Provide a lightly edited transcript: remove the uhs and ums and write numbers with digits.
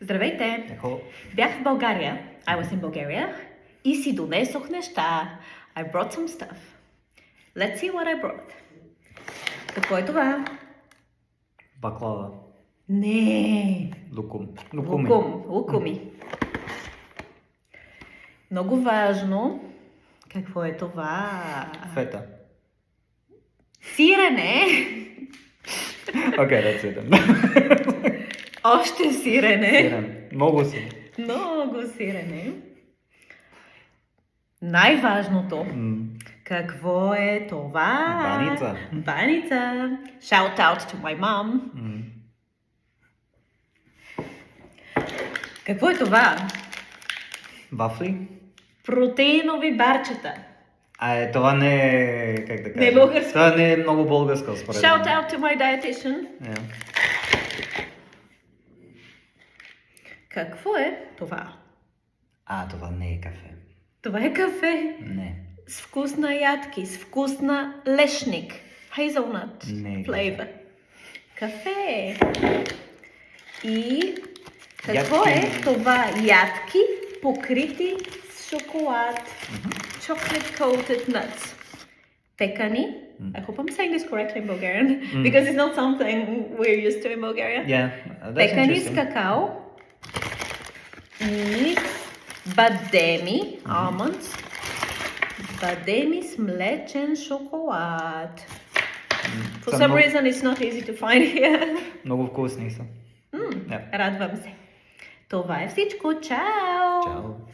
Здравейте! Еко. Бях в България. I was in Bulgaria. И си донесох неща. I brought some stuff. Let's see what I brought. Какво е това? Баклава. Не. Лукум. Лукуми. Много важно. Какво е това? Фета. Сирене. Окей, that's it. Още сирене. Сирен. Много си. Много сирене. Най-важното. Какво е това? Баница. Shout out to my mom. Какво е това? Вафли? Протеинови барчета. Това не е, как да кажа? Не е българско. Това не е много българско, според мен. Shout out to my dietitian. Yeah. Какво е това? Това не е кафе. Това е кафе. Не. С вкусна ядки, с вкусна лешник. Hazelnut Не. flavor. Кафе. И какво е това? Ядки, покрити с шоколад. Chocolate coated nuts. Пекани. I hope I'm saying this correctly in Bulgarian, because it's not something we're used to in Bulgaria. Yeah, that's Пекани с interesting. какао и бадеми, almonds, бадеми с млечен шоколад. For some reason it's not easy to find here. Много вкусни са. Yeah. Радвам се. Това е всичко. Чао! Чао.